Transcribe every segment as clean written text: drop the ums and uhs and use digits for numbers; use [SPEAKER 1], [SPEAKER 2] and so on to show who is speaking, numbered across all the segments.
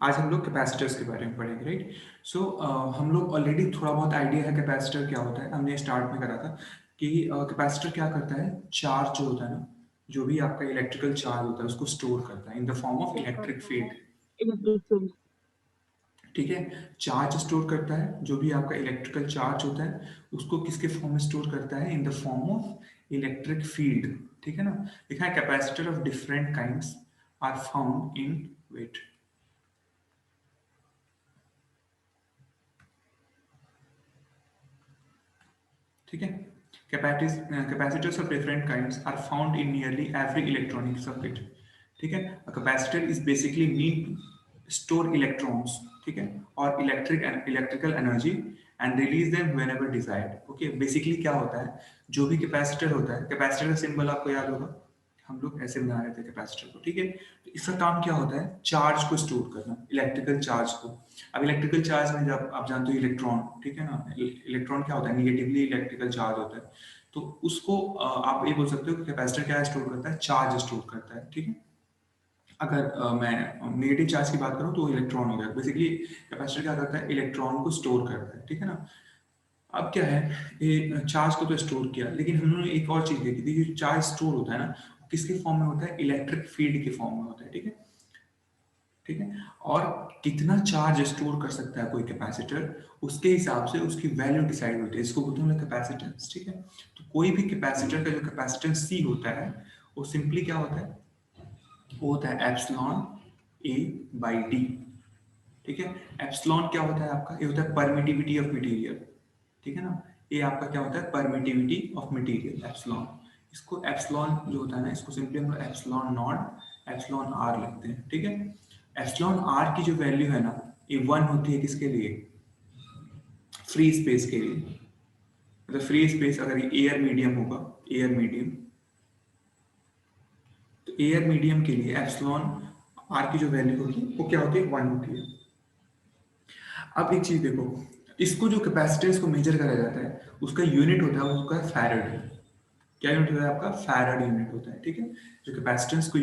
[SPEAKER 1] आज हम लोग कैपेसिटर्स के बारे में पढ़ेंगे, राइट। सो हम लोग ऑलरेडी थोड़ा बहुत आइडिया है कैपेसिटर क्या होता है, हमने स्टार्ट में करा था कि कैपेसिटर क्या करता है, चार्ज जो होता है ना, जो भी आपका इलेक्ट्रिकल चार्ज होता है उसको स्टोर करता है in the form of electric field. ठीक है, चार्ज स्टोर करता है, जो भी आपका इलेक्ट्रिकल चार्ज होता है उसको किसके फॉर्म में स्टोर करता है, in the form of electric field. ठीक है ना, लिखा है capacitor of different kinds are found in wet. ठीक है, capacitors of different kinds are found in nearly every electronic circuit. ठीक है, a capacitor is basically mean to store electrons, ठीक है, और electrical energy and release them whenever desired. Okay, basically क्या होता है, जो भी कैपेसिटर होता है, कैपेसिटर का सिंबल आपको याद होगा, हम लोग ऐसे बना रहे थे कैपेसिटर को। ठीक है, तो इसका काम क्या होता है, चार्ज को स्टोर करना, इलेक्ट्रिकल चार्ज को। अब इलेक्ट्रिकल चार्ज में जब आप जानते हो इलेक्ट्रॉन, ठीक है ना, इलेक्ट्रॉन क्या होता है, निगेटिवली इलेक्ट्रिकल चार्ज होता है। तो उसको आप ये बोल सकते हो कि कैपेसिटर क्या स्टोर करता है, चार्ज स्टोर करता है। ठीक है, अगर मैं नेगेटिव चार्ज की बात करूं तो इलेक्ट्रॉन हो गया। बेसिकली कैपेसिटर क्या करता है, इलेक्ट्रॉन को स्टोर करता है। ठीक है ना, अब क्या है, ये चार्ज को तो स्टोर किया, लेकिन हमने एक और चीज देखी थी कि चार्ज स्टोर होता है ना, किसके फॉर्म में होता है, इलेक्ट्रिक फील्ड के फॉर्म में होता है। ठीक है, ठीक है, और कितना चार्ज स्टोर कर सकता है कोई कैपेसिटर, उसके हिसाब से उसकी वैल्यू डिसाइड होती है, इसको बोलते हैं कैपेसिटेंस। ठीक है, तो कोई भी कैपेसिटर का जो कैपेसिटेंस सी होता है वो सिंपली क्या होता है, वो होता है एप्सिलॉन ए बाई डी। ठीक है, एप्सिलॉन क्या होता है आपका, ये होता है परमिटिविटी ऑफ मटेरियल। ठीक है ना, ये आपका क्या होता है, परमिटिविटी ऑफ मटेरियल, एप्सिलॉन। इसको एप्सिलॉन जो होता है ना, इसको सिंपली हम लोग एप्सिलॉन नॉट एप्सिलॉन आर लिखते हैं। ठीक है, एप्सिलॉन आर की जो वैल्यू है ना, ये 1 होती है किसके लिए, फ्री स्पेस के लिए। मतलब फ्री स्पेस अगर ये एयर मीडियम होगा, एयर मीडियम, तो एयर मीडियम के लिए एप्सिलॉन आर की जो वैल्यू होगी वो क्या होती है, 1 होती है। अब एक चीज देखो, इसको जो कैपेसिटेंस को मेजर करा जाता है उसका यूनिट होता है, उसका फैराड। क्या यूनिट होता है आपका, फैराड यूनिट होता है। ठीक है, जो कैपेसिटेंस को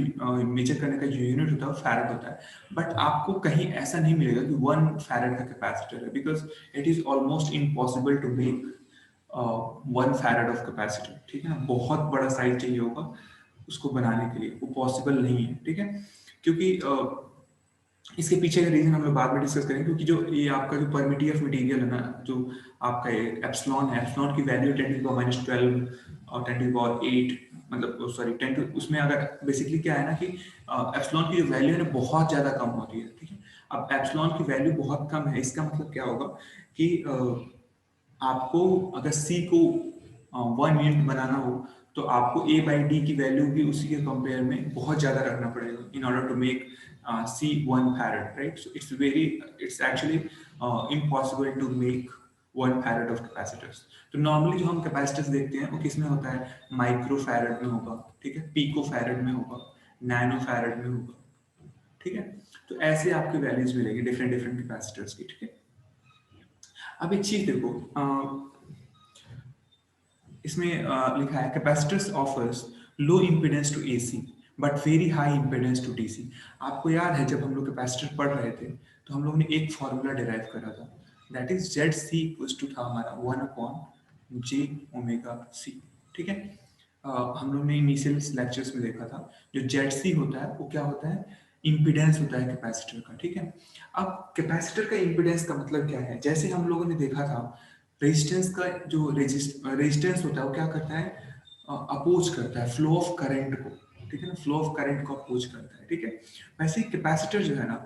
[SPEAKER 1] मेजर करने का जो यूनिट होता है वो फैराड होता है। बट आपको कहीं ऐसा नहीं मिलेगा कि 1 फैराड का कैपेसिटर है, because it is almost impossible to make 1 farad of capacitor. ठीक है ना, बहुत बड़ा साइज चाहिए होगा उसको बनाने के लिए, वो पॉसिबल नहीं है। ठीक है, क्योंकि इसके पीछे का रीजन हम लोग बाद में डिस्कस करेंगे, क्योंकि जो ये आपका जो परमिटिविटी ऑफ मटेरियल है ना, जो आपका ये एप्सिलॉन है, एप्सिलॉन की वैल्यू 10⁻⁻12 और 10⁻8, मतलब सॉरी 10 टू, उसमें अगर बेसिकली क्या है ना कि एप्सिलॉन की जो वैल्यू है ना बहुत ज़्यादा कम होती है। ठीक है, अब एप्सिलॉन की वैल्यू बहुत कम है, इसका मतलब क्या होगा कि आपको अगर सी को 1 यूनिट बनाना हो तो आपको ए बाई डी की वैल्यू भी उसी के कंपेयर में बहुत ज़्यादा रखना पड़ेगा in order to make C 1 farad, right. So it's actually impossible to make 1 farad of capacitors. तो नॉर्मली जो हम कैपेसिटर्स देखते हैं वो किस में होता है, माइक्रो फैरड में होगा, ठीक है, पीको फैरड में होगा, नैनो फैरड में होगा। ठीक है, तो ऐसे आपकी वैल्यूज मिलेगी डिफरेंट डिफरेंट कैपेसिटर्स की। ठीक है, अब एक चीज देखो, इसमें लिखा है capacitors offers low impedance to AC but very high impedance to DC. आपको याद है जब हम लोग कैपेसिटर पढ़ रहे थे तो हम लोग ने एक फॉर्मूला डिराइव करा था, that is Z C equals to था हमारा 1/J⍵C। ठीक है, हम लोग ने इनिशियल लेक्चर्स में देखा था जो जेड सी होता है वो क्या होता है, इम्पीडेंस होता है कैपेसिटर का। ठीक है, अब कैपेसिटर का इम्पीडेंस का मतलब क्या है, जैसे हम लोगों ने देखा था रेजिस्टेंस का जो रेजिस्टेंस होता है वो क्या करता है, अपोज करता है फ्लो ऑफ करंट को। ठीक है ना, फ्लो ऑफ करंट को अपोज करता है। ठीक है, वैसे ही कैपेसिटर जो है ना,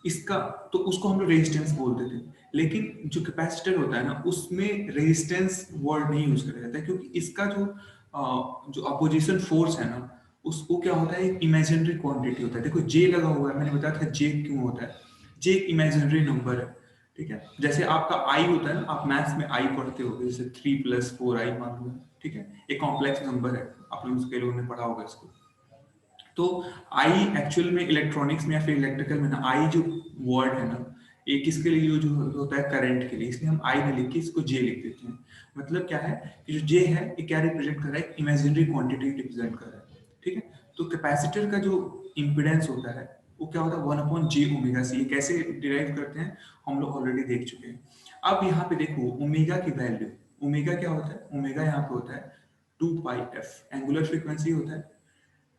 [SPEAKER 1] इसका तो उसको हम लोग रेजिस्टेंस बोलते थे, लेकिन जो कैपेसिटर होता है ना उसमें रेजिस्टेंस वर्ड नहीं यूज करा जाता है, क्योंकि इसका जो अपोजिशन फोर्स है ना उसको क्या होता है, एक इमेजिनरी क्वांटिटी होता है। देखो जे लगा हुआ है, मैंने बताया था जे क्यों होता है, जे एक इमेजिनरी नंबर है। ठीक है, जैसे आपका आई होता है ना, आप मैथ्स में आई पढ़ते हो, जैसे 3+4i मान लो। ठीक है, एक कॉम्प्लेक्स नंबर है, आप लोगों के लोगों ने पढ़ा होगा इसको। तो आई एक्चुअल में इलेक्ट्रॉनिक्स में या फिर इलेक्ट्रिकल में ना, आई जो वर्ड है ना, ये किसके लिए यूज होता है, करंट के लिए, इसलिए हम आई में लिख के इसको जे लिख देते हैं। मतलब क्या है कि जो जे है ये क्या रिप्रेजेंट कर रहा है, इमेजिनरी क्वांटिटी रिप्रेजेंट कर रहा है। ठीक है, तो कैपेसिटर का जो इम्पिडेंस होता है वो क्या होता है 1/j⍵c। ये कैसे डिराइव करते हैं हम लोग ऑलरेडी देख चुके हैं। अब यहाँ पे देखो ओमेगा की वैल्यू, ओमेगा क्या होता है, ओमेगा यहाँ पे होता है 2πf, एंगुलर फ्रीक्वेंसी होता है।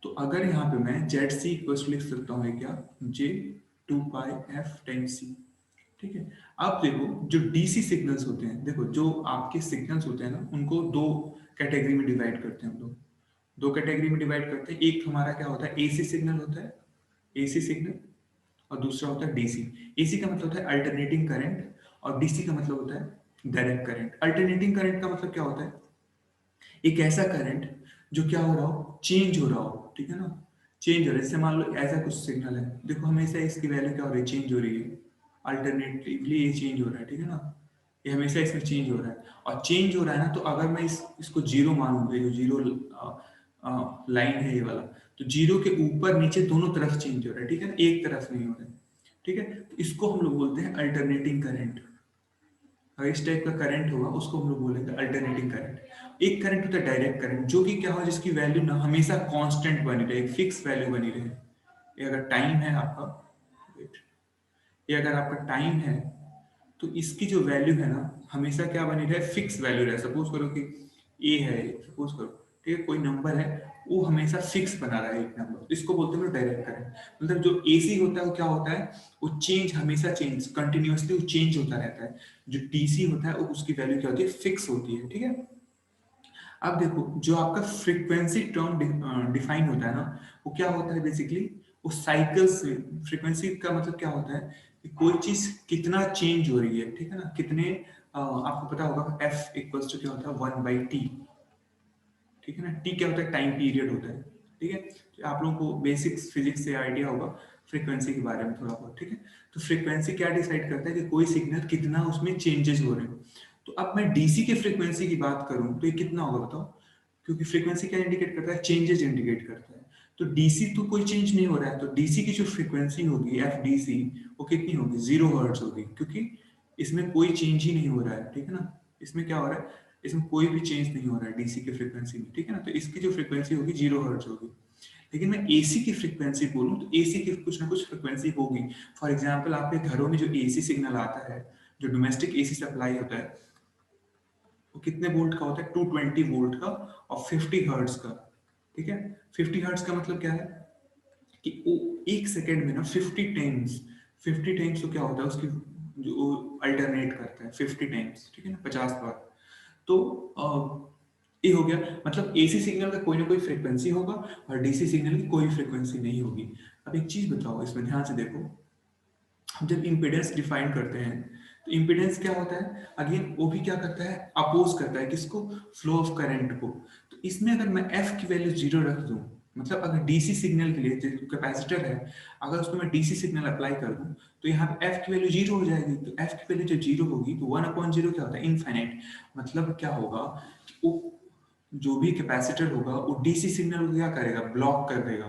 [SPEAKER 1] तो अगर यहाँ पे मैं जेड सी इक्वल लिख सकता हूँ क्या, j 2πf10c। ठीक है। अब देखो जो डीसी सिग्नल्स होते हैं, देखो जो आपके सिग्नल्स होते हैं ना, उनको दो कैटेगरी में डिवाइड करते हैं हम लोग। दो कैटेगरी में डिवाइड करते हैं। एक हमारा क्या होता है, एसी सिग्नल होता है, एसी सिग्नल, और दूसरा होता है डीसी। एसी का मतलब होता है अल्टरनेटिंग करंट, और डीसी का मतलब होता है डायरेक्ट करंट। अल्टरनेटिंग करंट का मतलब क्या होता है, एक ऐसा करंट जो क्या हो रहा हो, चेंज हो रहा हो, ठीक है ना, चेंज हो रहा है। जैसे मान लो ऐसा कुछ सिग्नल है, देखो हमेशा इसकी वैल्यू क्या हो रही है, चेंज हो रही है, अल्टरनेटिवली ये चेंज हो रहा है, ठीक है ना, ये हमेशा इसमें चेंज हो रहा है। और चेंज हो रहा है ना, तो अगर मैं इसको जीरो मानूंगा, जो जीरो लाइन है ये वाला, तो जीरो के ऊपर नीचे दोनों तरफ चेंज हो रहा है, ठीक है ना, एक तरफ नहीं हो रहा है। ठीक है, तो इसको हम लोग बोलते हैं अल्टरनेटिंग करंट। अगर इस टाइप का करंट होगा उसको हम लोग बोलेंगे अल्टरनेटिंग करंट। एक करंट होता है डायरेक्ट करंट, जो कि क्या हो, जिसकी वैल्यू ना हमेशा कांस्टेंट बनी रहे, फिक्स वैल्यू बनी रहे। ये अगर टाइम है आपका, wait, ये अगर आपका टाइम है, तो इसकी जो वैल्यू है ना, हमेशा क्या बनी रहे, फिक्स वैल्यू रहे। सपोज करो कि ए है, सपोज करो, ठीक है, कोई नंबर है, वो हमेशा फिक्स बना रहा है एक नंबर, इसको बोलते हैं डायरेक्ट करंट। मतलब जो एसी होता है वो क्या होता है, वो चेंज, हमेशा चेंज, कंटिन्यूअसली वो चेंज होता रहता है। जो डीसी होता है वो उसकी वैल्यू क्या होती है, फिक्स होती है, ठीक है। अब देखो जो आपका फ्रीक्वेंसी टर्म डिफाइन होता है ना, वो क्या होता है बेसिकली, वो साइकिल्स। फ्रीक्वेंसी का मतलब क्या होता है कि कोई चीज कितना चेंज हो रही है, ठीक है ना, कितने आपको पता होगा एफ इक्वल्स टू क्या होता है 1/t, ठीक है ना। टी क्या होता है, टाइम पीरियड होता है, ठीक है। तो आप लोगों को बेसिक्स फिजिक्स से आइडिया होगा फ्रीक्वेंसी के बारे में थोड़ा बहुत, ठीक है। तो फ्रीक्वेंसी क्या डिसाइड करता है कि कोई सिग्नल कितना उसमें चेंजेस हो रहे हैं। तो अब मैं डीसी के फ्रीक्वेंसी की बात करूं तो ये कितना होगा बताओ, क्योंकि फ्रीक्वेंसी क्या इंडिकेट करता है, चेंजेस इंडिकेट करता है। तो डीसी तो कोई चेंज नहीं हो रहा है, तो डीसी की जो फ्रीक्वेंसी होगी एफ डीसी, वो कितनी होगी, 0 हर्ट्ज होगी, क्योंकि इसमें कोई चेंज ही नहीं हो रहा है, ठीक है ना। इसमें क्या हो रहा है, इसमें कोई भी चेंज नहीं हो रहा है डीसी की फ्रीक्वेंसी में, ठीक है ना। तो इसकी जो फ्रीक्वेंसी होगी 0 हर्ट्ज होगी। लेकिन मैं एसी की फ्रीक्वेंसी बोलूं तो एसी की कुछ ना कुछ फ्रीक्वेंसी होगी। फॉर एग्जांपल आपके घरों में जो एसी सिग्नल आता है, जो डोमेस्टिक एसी सप्लाई होता है, वो कितने वोल्ट का होता है, 220 वोल्ट का, और 50 हर्ट्ज का, ठीक है। 50 हर्ट्ज का मतलब क्या है कि वो एक सेकेंड में ना 50 टाइम्स, 50 टाइम्स तो क्या होता है उसकी, जो अल्टरनेट करता है 50 टाइम्स, ठीक है ना, 50 बार। तो ये हो गया, मतलब एसी सिग्नल का कोई ना कोई फ्रीक्वेंसी होगा, और डीसी सिग्नल की कोई फ्रीक्वेंसी नहीं होगी। अब एक चीज बताओ, इसमें ध्यान से देखो, हम जब इम्पिडेंस डिफाइन करते हैं, तो इम्पिडेंस क्या होता है, अगेन वो भी क्या करता है, अपोज करता है किसको, फ्लो ऑफ करंट को। तो इसमें अगर मैं एफ की वैल्यू 0 रख दूं, मतलब अगर डीसी सिग्नल के लिए जो कैपेसिटर है, अगर उसको मैं डीसी सिग्नल अप्लाई कर दूं, तो यहाँ पे एफ की वैल्यू 0 हो जाएगी। तो एफ की वैल्यू जब 0 होगी तो 1/0 क्या होता है, इनफाइनाइट। मतलब क्या होगा, वो जो भी कैपेसिटर होगा वो डीसी सिग्नल को क्या करेगा, ब्लॉक कर देगा।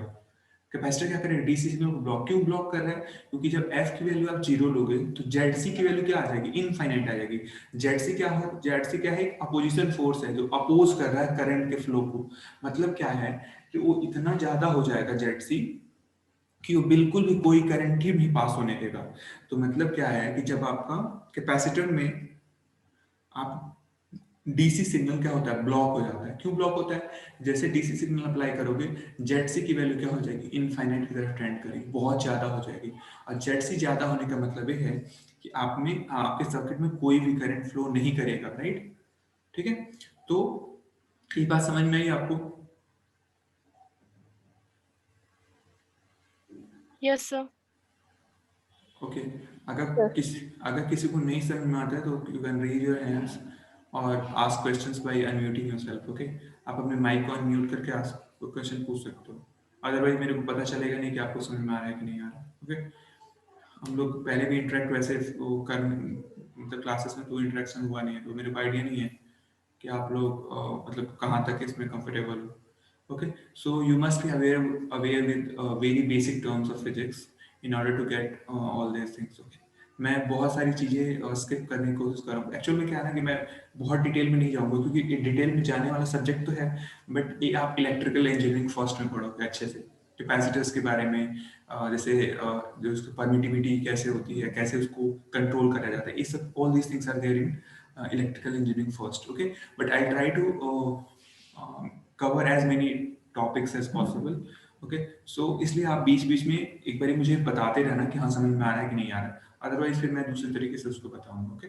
[SPEAKER 1] कैपेसिटर क्या करेगा, डीसी सिग्नल को ब्लॉक, क्यों ब्लॉक कर रहा है, क्योंकि जब एफ की वैल्यू आप 0 लोगे तो जेड सी की वैल्यू क्या आ जाएगी, इनफाइनाइट आ जाएगी। जेड सी क्या है, जेड सी क्या है, एक अपोजिशन फोर्स है जो अपोज कर रहा है करंट के फ्लो को। मतलब क्या है कि वो इतना ज्यादा हो जाएगा जेड सी, कि वो बिल्कुल भी कोई करंट ही नहीं पास होने देगा। तो मतलब क्या है कि जब आपका कैपेसिटर में आप डीसी सिग्नल क्या होता है, ब्लॉक हो जाता है। क्यों ब्लॉक होता है, जैसे डीसी सिग्नल अप्लाई करोगे, जेड सी की वैल्यू क्या हो जाएगी, इनफाइनाइट की तरफ ट्रेंड करेगी, बहुत ज्यादा हो जाएगी। और जेड सी ज्यादा होने का मतलब ये है कि आप में, आपके सर्किट में कोई भी करंट फ्लो नहीं करेगा, राइट। ठीक है, तो ये बात समझ में आई आपको।
[SPEAKER 2] Yes sir.
[SPEAKER 1] ओके, अगर
[SPEAKER 3] Yes.
[SPEAKER 1] किसी को नहीं समझ में आता है तो you can raise your hands और ask questions by unmuting yourself. Okay, आप अपने माइक को अनम्यूट करके आस्क क्वेश्चन पूछ सकते हो, अदरवाइज मेरे को पता चलेगा नहीं कि आपको समझ में आ रहा है कि नहीं आ रहा है। ओके, हम लोग पहले भी इंटरेक्ट वैसे वो कर, मतलब क्लासेस में तो इंटरेक्शन हुआ नहीं है, तो मेरे को आइडिया नहीं है कि आप लोग मतलब कहाँ तक इसमें कंफर्टेबल हो। Okay, so you must be aware with very basic terms of physics in order to get all these things. Okay, मैं बहुत सारी चीज़ें स्किप करने की कोशिश कर रहा हूँ। एक्चुअल में क्या है ना कि मैं बहुत डिटेल में नहीं जाऊँगा, क्योंकि डिटेल में जाने वाला सब्जेक्ट तो है, बट ये आप इलेक्ट्रिकल इंजीनियरिंग फर्स्ट में पढ़ोगे अच्छे से। कैपेसिटर्स के बारे में, जैसे जो उसकी परमिटिविटी कैसे होती है, कैसे उसको कंट्रोल करा जाता है, ये सब all these things are there in electrical engineering first. Okay, but I try to cover as many topics as possible. Okay, so इसलिए आप बीच बीच में एक बार मुझे बताते रहना कि हाँ समझ में आ रहा है कि नहीं आ रहा है, अदरवाइज फिर मैं दूसरे तरीके से उसको बताऊंगा. ओके,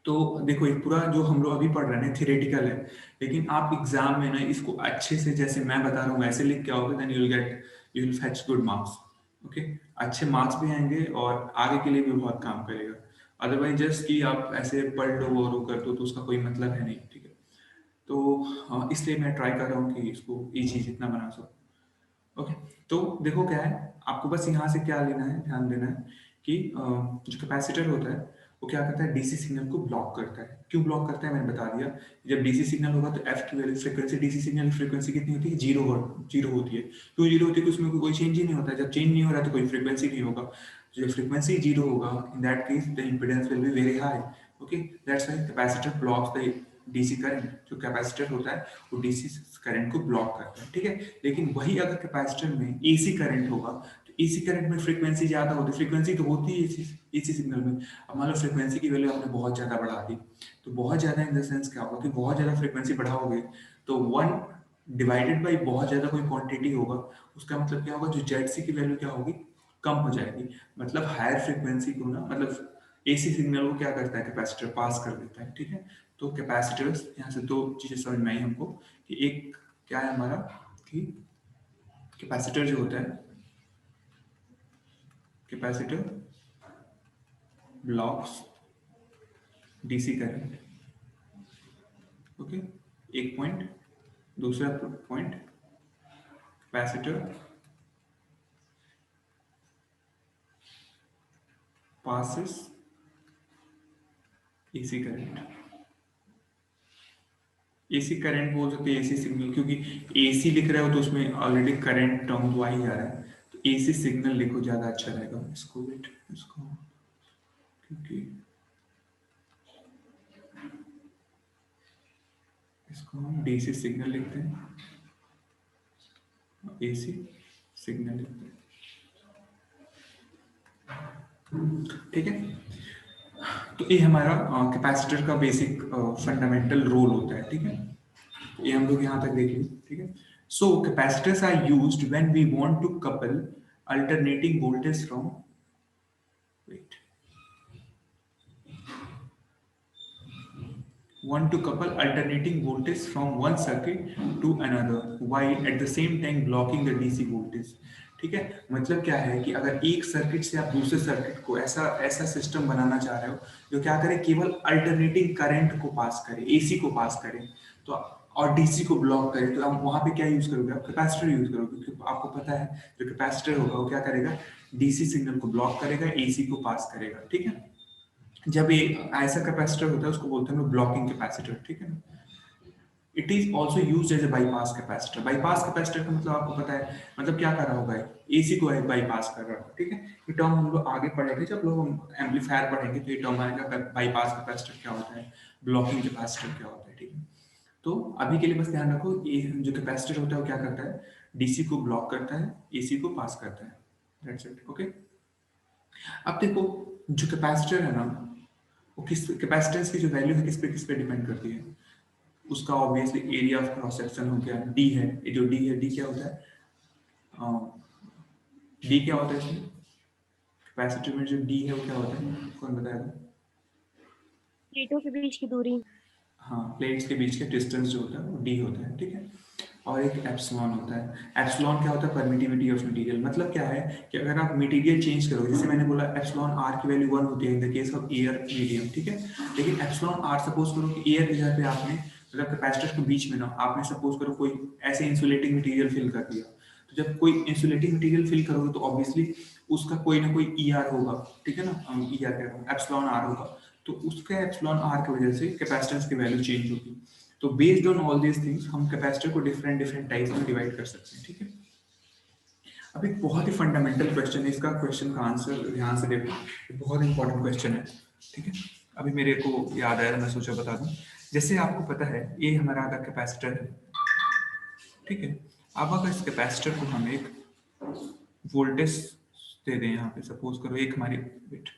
[SPEAKER 1] तो देखो ये पूरा जो हम लोग अभी पढ़ रहे हैं थियोरेटिकल है, लेकिन आप एग्जाम में ना इसको अच्छे से जैसे मैं बता रहा हूँ वैसे लिख के आओगे, then you will fetch good marks. Okay, अच्छे मार्क्स भी आएंगे और आगे के लिए भी बहुत काम करेगा. अदरवाइज जस्ट कि आप ऐसे पढ़ लो और वो कर दो तो उसका कोई मतलब है नहीं. ठीक है, तो इसलिए मैं ट्राई कर रहा हूँ कि इसको इजी जितना बना सकूँ. ओके, तो देखो क्या है, आपको बस यहाँ से क्या लेना है, ध्यान देना है कि जो कैपेसिटर होता है वो क्या करता है, डीसी सिग्नल को ब्लॉक करता है. क्यों ब्लॉक करता है मैंने बता दिया. जब डीसी सिग्नल होगा तो एफ की वैल्यू फ्रीक्वेंसी, डीसी सिग्नल की फ्रीक्वेंसी कितनी होती है, जीरो होती है. क्यों जीरो होती है, कि उसमें कोई चेंज ही नहीं होता है. जब चेंज नहीं हो रहा तो कोई फ्रीक्वेंसी नहीं होगा. तो जब फ्रीक्वेंसी जीरो होगा, in that case the impedance will be very high. Okay, that's why capacitor blocks the DC current. जो कैपेसिटर होता है वो डीसी करंट को ब्लॉक करता है. ठीक है, लेकिन वही अगर कैपेसिटर में एसी करंट होगा तो एसी करंट में फ्रीक्वेंसी ज्यादा होती है. फ्रीक्वेंसी तो होती है एसी सिग्नल में. अब मान लो फ्रीक्वेंसी की वैल्यू आपने बहुत ज्यादा बढ़ा दी, तो बहुत ज्यादा इन द सेंस क्या होगा कि बहुत ज्यादा फ्रीक्वेंसी बढ़ाओगे तो वन डिवाइडेड बाई बहुत ज्यादा कोई क्वांटिटी होगा, उसका मतलब क्या होगा, जो जेड की वैल्यू क्या होगी, कम हो जाएगी. मतलब हायर फ्रीक्वेंसी को ना, मतलब एसी सिग्नल को क्या करता है, कैपेसिटर पास कर देता है. ठीक है, तो कैपेसिटर्स, यहाँ से दो चीजें समझ में आई हमको कि एक क्या है हमारा, कि कैपेसिटर जो होता है, capacitor blocks DC current. Okay, एक पॉइंट. दूसरा point, capacitor passes AC current. AC current बोल सकते हैं, एसी सिग्नल, क्योंकि एसी लिख रहे हो तो उसमें ऑलरेडी करंट टर्म तो आ ही जा रहा है, तो एसी सिग्नल लिखो ज्यादा अच्छा रहेगा. इसको वेट, इसको, क्योंकि इसको हम डीसी सिग्नल लिखते हैं, एसी सिग्नल लिखते हैं. ठीक है, तो ये हमारा कैपेसिटर का बेसिक फंडामेंटल रोल होता है. ठीक है, ये हम लोग यहाँ तक देख लिए. ठीक है, so capacitors are used when we want to couple alternating voltage from, wait, want to couple alternating voltage from one circuit to another while at the same time blocking the DC voltage. ठीक है, मतलब क्या है कि अगर एक circuit से आप दूसरे सर्किट को ऐसा ऐसा सिस्टम बनाना चाह रहे हो जो क्या करे, केवल अल्टरनेटिंग करंट को पास करे, एसी को पास करे, तो और डीसी को ब्लॉक करे, तो आप वहां पे क्या यूज करोगे, आप कैपेसिटर यूज करोगे. क्योंकि आपको पता है जो कैपेसिटर होगा वो क्या करेगा, डीसी सिग्नल को ब्लॉक करेगा, एसी को पास करेगा. ठीक है, जब ये ऐसा कैपेसिटर होता है उसको बोलते हैं ब्लॉकिंग कैपेसिटर. ठीक है ना, it is also use as a bypass capacitor. Bypass capacitor का मतलब आपको पता है, मतलब क्या कर रहा होगा, एसी को बाईपास कर रहा होगा. ठीक है, ये टर्म हम लोग आगे पढ़ेंगे, जब लोग हम एम्पलीफायर पढ़ेंगे तो ये टर्म आएगा, बाईपास कैपेसिटर क्या होता है, ब्लॉकिंग कैपेसिटर क्या होता है. ठीक है, तो अभी के लिए बस ध्यान रखो, ये जो कैपेसिटर होता है वो क्या करता है, डीसी को ब्लॉक करता है, एसी को पास करता है. That's it. ओके, अब देखो जो कैपेसिटर है ना, वो किस कैपेसिटेंस की जो वैल्यू है किस पे डिपेंड करती है, उसका obviously area of cross section हो गया, डी है. ये जो डी है, डी क्या होता है, डी क्या होता है इसमें, कैपेसिटर में जो डी है वो क्या होता है, कौन बताएगा.
[SPEAKER 2] प्लेटों के बीच की दूरी.
[SPEAKER 1] हाँ, प्लेट्स के बीच के डिस्टेंस जो होता है वो डी होता है. ठीक है, और एक एप्सिलॉन होता है. एप्सिलॉन क्या होता है, परमिटिविटी ऑफ मटेरियल. मतलब क्या है कि अगर आप मटेरियल चेंज करोगे, जैसे मैंने बोला एप्सिलॉन आर की वैल्यू 1 होती है in the case of air medium. ठीक है, लेकिन एप्सिलॉन आर, सपोज करो कि एयर की जगह पे आपने, मतलब कैपेसिटर के बीच में ना आपने सपोज करो कोई ऐसे इंसुलेटिंग मटेरियल फिल कर दिया, तो जब कोई इंसुलेटिंग मटेरियल फिल करोगे तो ऑब्वियसली उसका कोई ना कोई ई आर होगा. ठीक है ना, ई आर कह रहा हूँ, एप्सिलॉन आर होगा, तो उसके एप्सिलॉन आर की वजह से कैपेसिटेंस की वैल्यू चेंज होगी. तो based on all these things हम कैपेसिटर को डिफरेंट डिफरेंट टाइप्स में डिवाइड कर सकते हैं. ठीक है, अब एक बहुत ही फंडामेंटल क्वेश्चन है, इसका क्वेश्चन का आंसर ध्यान से देखो, बहुत इंपॉर्टेंट क्वेश्चन है. ठीक है, अभी मेरे को याद आया, मैं सोचा बता दूं. जैसे आपको पता है ये हमारा अगर कैपेसिटर है, ठीक है, अब अगर इस कैपेसिटर को हम एक वोल्टेज दे दें, यहाँ पे सपोज करो एक हमारी वेट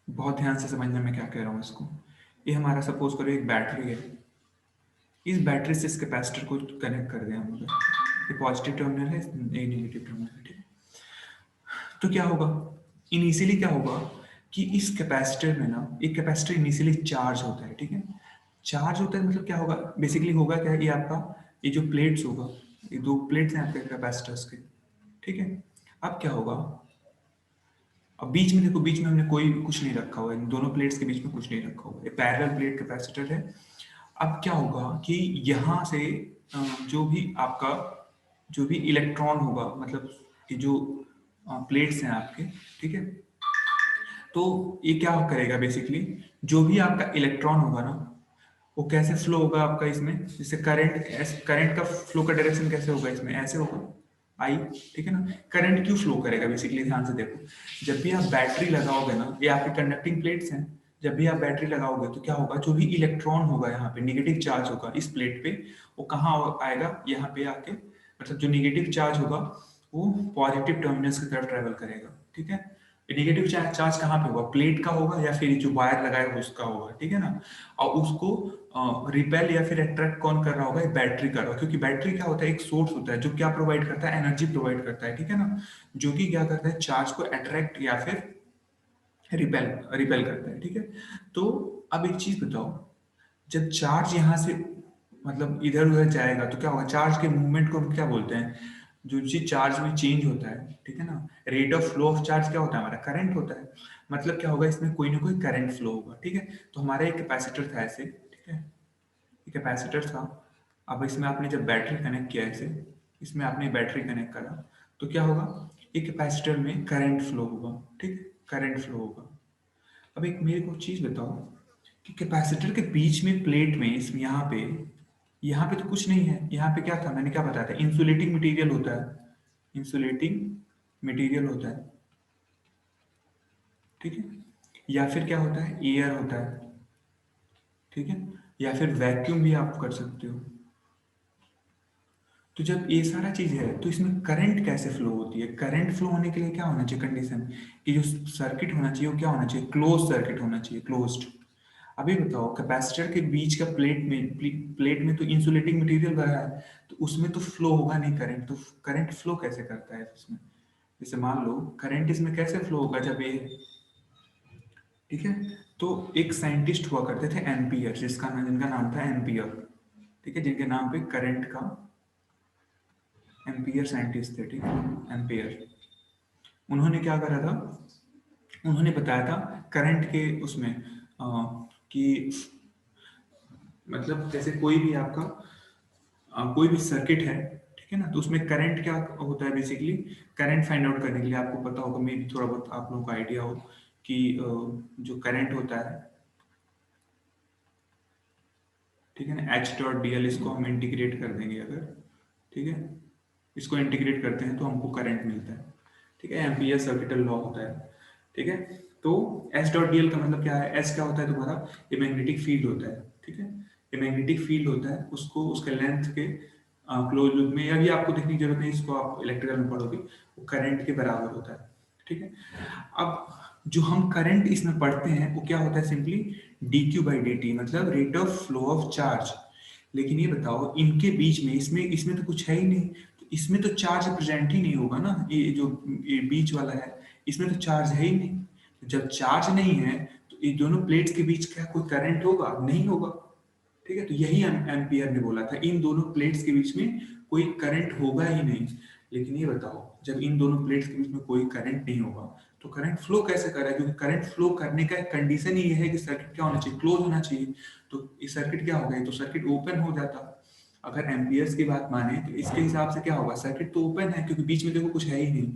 [SPEAKER 1] बहुत ध्यान से समझना मैं क्या कह रहा हूँ इसको। ये हमारा सपोज करो एक बैटरी है, इस बैटरी से इस कैपेसिटर को कनेक्ट कर दें हम लोग। ये पॉजिटिव टर्मिनल है, ये नेगेटिव टर्मिनल है, ठीक है। तो क्या होगा, इनिशियली क्या होगा कि इस कैपेसिटर में ना, एक कैपेसिटर इनिशियली चार्ज होता है, ठीक है। चार्ज होता है मतलब क्या होगा, बेसिकली होगा क्या, ये आपका ये जो प्लेट्स होगा, ये दो प्लेट्स हैं आपके कैपेसिटर्स के, ठीक है। अब क्या होगा, अब बीच में देखो, बीच में हमने कोई कुछ नहीं रखा हुआ है, इन दोनों प्लेट्स के बीच में कुछ नहीं रखा हुआ है, पैरेलल प्लेट कैपेसिटर है। अब क्या होगा कि यहाँ से जो भी आपका जो भी इलेक्ट्रॉन होगा, मतलब ये जो प्लेट्स हैं आपके, ठीक है, तो ये क्या करेगा बेसिकली, जो भी आपका इलेक्ट्रॉन होगा ना, वो कैसे फ्लो होगा आपका इसमें, जैसे करंट, करंट का फ्लो का डायरेक्शन कैसे होगा इसमें, ऐसे होगा आई, ठीक है ना। करंट क्यों फ्लो करेगा बेसिकली, ध्यान से देखो, जब भी आप बैटरी लगाओगे ना, ये आपके कंडक्टिंग प्लेट्स हैं, जब भी आप बैटरी लगाओगे तो क्या होगा, जो भी इलेक्ट्रॉन होगा यहाँ पे नेगेटिव चार्ज होगा इस प्लेट पे, वो कहाँ आएगा, यहाँ पे आके, मतलब जो नेगेटिव चार्ज होगा वो पॉजिटिव टर्मिनल्स की तरफ ट्रेवल करेगा, ठीक है। नेगेटिव चार्ज कहाँ पे होगा, प्लेट का होगा या फिर जो वायर लगाया है उसका होगा, ठीक है ना। और उसको रिपेल या फिर अट्रैक्ट कौन कर रहा होगा, बैटरी कर रहा होगा, क्योंकि बैटरी क्या होता है, एक सोर्स होता है जो क्या प्रोवाइड करता है, एनर्जी प्रोवाइड करता है, ठीक है ना, जो कि क्या करता है, चार्ज को अट्रैक्ट या फिर रिपेल रिपेल करता है, ठीक है। तो अब एक चीज बताओ, जब चार्ज यहाँ से मतलब इधर उधर जाएगा तो क्या होगा, चार्ज के मूवमेंट को हम क्या बोलते हैं, जो चीज चार्ज में चेंज होता है, ठीक है ना, rate of flow of charge क्या होता है हमारा, करंट होता है। मतलब क्या होगा, इसमें कोई ना कोई करंट फ्लो होगा, ठीक है। तो हमारा एक कैपेसिटर था ऐसे, ठीक है, ये कैपेसिटर था। अब इसमें आपने जब बैटरी कनेक्ट किया ऐसे, इसमें आपने बैटरी कनेक्ट करा, तो क्या होगा, ये कैपेसिटर में करंट फ्लो होगा, ठीक, करंट फ्लो होगा। अब एक मेरे को चीज बताओ कि कैपेसिटर के बीच में प्लेट में, इसमें यहाँ पे तो कुछ नहीं है, यहाँ पे क्या था, मैंने क्या बताया था, इंसुलेटिंग मटेरियल होता है, इंसुलेटिंग मटेरियल होता है, ठीक है, या फिर क्या होता है, एयर होता है, ठीक है, या फिर वैक्यूम भी आप कर सकते हो। तो जब ये सारा चीज है तो इसमें करंट कैसे फ्लो होती है, करंट फ्लो होने के लिए क्या होना चाहिए कंडीशन, कि जो सर्किट होना चाहिए वो क्या होना चाहिए, क्लोज सर्किट होना चाहिए, क्लोज्ड। अभी बताओ, कैपेसिटर के बीच का प्लेट में तो इंसुलेटिंग मटेरियल भरा है, तो उसमें तो फ्लो होगा नहीं करंट, तो करंट फ्लो कैसे करता है इसमें, जैसे मान लो करंट इसमें कैसे फ्लो होगा जब ये, ठीक है। तो एक साइंटिस्ट हुआ करते थे एम्पियर, जिनका नाम था एम्पियर, ठीक है, जिनके नाम पे करंट का, एम्पियर साइंटिस्ट थे, ठीक है, एम्पियर। उन्होंने क्या करा था, उन्होंने बताया था करंट के उसमें कि मतलब जैसे कोई भी आपका कोई भी सर्किट है, ठीक है ना, तो उसमें करंट क्या होता है बेसिकली, करंट फाइंड आउट करने के लिए आपको पता होगा, मे भी थोड़ा बहुत आप लोगों को आइडिया हो कि जो करंट होता है, ठीक है ना, एच डॉट डी एल, इसको हम इंटीग्रेट कर देंगे अगर, ठीक है, इसको इंटीग्रेट करते हैं तो हमको करंट मिलता है, ठीक है, एम्पियर सर्किटल लॉ होता है, ठीक है। तो एच डॉट डी एल का मतलब क्या है, एच क्या होता है तुम्हारा, ये मैग्नेटिक फील्ड होता है, ठीक है, ये मैग्नेटिक फील्ड होता है, उसको उसके लेंथ के क्लोज लूप में, अभी आपको देखने की जरूरत नहीं, इसको आप इलेक्ट्रिकल में पढ़ोगे, वो करंट के बराबर होता है, ठीक है। अब जो हम करंट इसमें पढ़ते हैं वो क्या होता है, simply d q by d t, मतलब rate of flow of charge. लेकिन ये बताओ, इनके बीच में, इसमें इसमें तो कुछ है ही नहीं, तो इसमें तो चार्ज प्रेजेंट ही नहीं होगा ना, ये जो ये बीच वाला है, इसमें तो चार्ज है ही नहीं। तो जब चार्ज नहीं है तो ये दोनों प्लेट्स के बीच क्या कोई करंट होगा, नहीं होगा, ठीक है। तो यही एम्पियर ने बोला था, इन दोनों प्लेट्स के बीच में कोई करंट होगा ही नहीं। लेकिन ये बताओ, जब इन दोनों प्लेट्स के बीच में कोई करंट नहीं होगा तो करंट फ्लो कैसे कर रहा है, क्योंकि करंट फ्लो करने का कंडीशन ही ये है कि सर्किट क्या होना चाहिए, क्लोज होना चाहिए। तो ये सर्किट क्या हो गया, तो सर्किट ओपन हो जाता। अगर एम्पियर्स की बात माने तो इसके हिसाब से क्या होगा, सर्किट तो ओपन है, क्योंकि बीच में देखो कुछ है ही नहीं,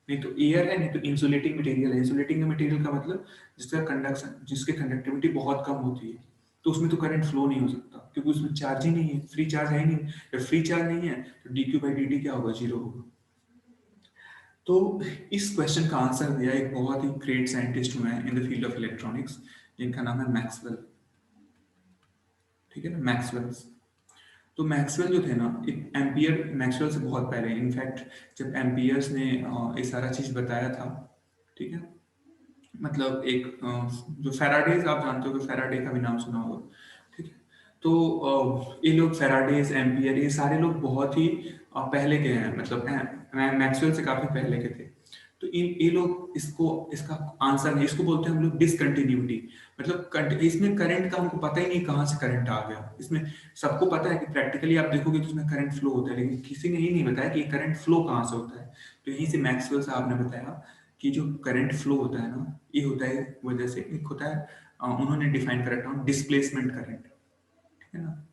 [SPEAKER 1] नहीं तो एयर है नहीं तो इंसुलेटिंग मटेरियल है। इंसुलेटिंग मटेरियल का मतलब जिसका कंडक्शन, जिसकी कंडक्टिविटी बहुत कम होती है, तो उसमें तो करंट फ्लो नहीं हो सकता, क्योंकि उसमें चार्ज ही नहीं है, फ्री चार्ज है ही नहीं। जब फ्री चार्ज नहीं है तो D q by d T क्या होगा, जीरो होगा। तो इस क्वेश्चन का आंसर दिया एक बहुत ही ग्रेट साइंटिस्ट हुए हैं in the field of electronics, जिनका नाम है मैक्सवेल। ठीक है ना, मैक्सवेल। तो मैक्सवेल जो थे ना, एक एम्पियर मैक्सवेल से बहुत पहले, इनफैक्ट जब एम्पियर्स ने ये सारा चीज बताया था, ठीक है, मतलब एक जो फेराडेज आप जानते हो, फेराडे का भी नाम सुना होगा, ठीक है। तो ये लोग फेराडेज, एम्पियर, ये सारे लोग बहुत ही पहले के हैं, मतलब मैक्सवेल से काफी पहले के थे। तो ये लोग इसको, इसका आंसर नहीं, इसको बोलते हैं हम लोग डिसकंटिन्यूटी। मतलब इसमें करंट का हमको पता ही नहीं कहाँ से करंट आ गया। इसमें सबको पता है कि प्रैक्टिकली आप देखोगे तो इसमें करंट फ्लो होता है, लेकिन किसी ने ये नहीं बताया कि करंट फ्लो कहाँ से होता है। तो यहीं से मैक्सवेल साहब ने बताया कि जो करंट फ्लो होता है ना, ये होता है वजह से, एक होता है उन्होंने डिफाइन करा था डिस्प्लेसमेंट करंट, ठीक है ना।